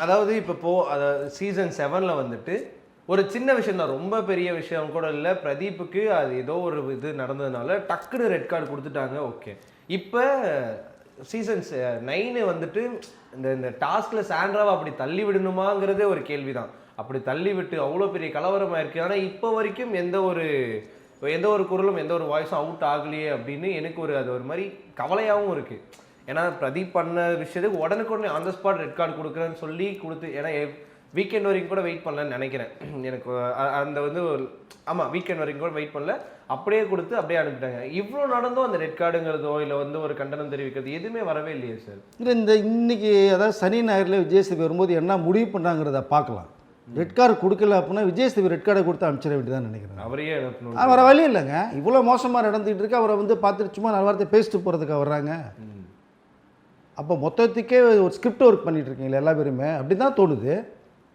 அதாவது இப்போ சீசன் 7ல் வந்துட்டு ஒரு சின்ன விஷயம் தான், ரொம்ப பெரிய விஷயம் கூட இல்லை. பிரதீப்புக்கு அது ஏதோ ஒரு இது நடந்ததுனால டக்குன்னு ரெட் கார்டு கொடுத்துட்டாங்க. ஓகே, இப்போ சீசன் 9 வந்துட்டு இந்த டாஸ்கில் சாண்ட்ராவை அப்படி தள்ளி விடணுமாங்கிறதே ஒரு கேள்விதான். அப்படி தள்ளி விட்டு அவ்வளோ பெரிய கலவரமாக இருக்குது. ஆனால் இப்போ வரைக்கும் எந்த ஒரு குரலும் எந்த ஒரு வாய்ஸும் அவுட் ஆகலையே அப்படின்னு எனக்கு அது ஒரு மாதிரி கவலையாகவும் இருக்குது. ஏன்னா பிரதீப் பண்ண விஷயத்துக்கு உடனுக்குடனே on the spot red card கொடுக்குறேன்னு சொல்லி கொடுத்து, ஏன்னா வீக்கெண்ட் வரைக்கும் கூட வெயிட் பண்ணலன்னு நினைக்கிறேன். எனக்கு அந்த ஆமாம், வீக்கெண்ட் வரைக்கும் கூட வெயிட் பண்ணல, அப்படியே கொடுத்து அப்படியே அனுப்பிட்டாங்க. இவ்வளோ நடந்தும் அந்த ரெட் கார்டுங்கிறதோ இல்லை ஒரு கண்டனம் தெரிவிக்கிறது எதுவுமே வரவே இல்லையே சார். இல்லை, இன்னைக்கு அதாவது சனி ஞாயிறில் விஜயசேவி வரும்போது என்ன முடிவு பண்ணாங்கிறத பார்க்கலாம். ரெட் கார்டு கொடுக்கல அப்படின்னா விஜயசேவி ரெட் கார்டை கொடுத்து அனுப்பிச்சிட வேண்டியதான் நினைக்கிறேன். அவரையே அனுப்பணும். அவரை வழி இல்லைங்க, இவ்வளோ மோசமாக நடந்துகிட்டு இருக்கு. அவரை பார்த்துட்டு சும்மா நல்ல வார்த்தை பேசிட்டு போகிறதுக்கு வர்றாங்க. அப்போ மொத்தத்துக்கே ஒரு ஸ்கிரிப்ட் ஒர்க் பண்ணிட்டு இருக்கீங்களா எல்லா பேருமே? அப்படி தான் தோணுது.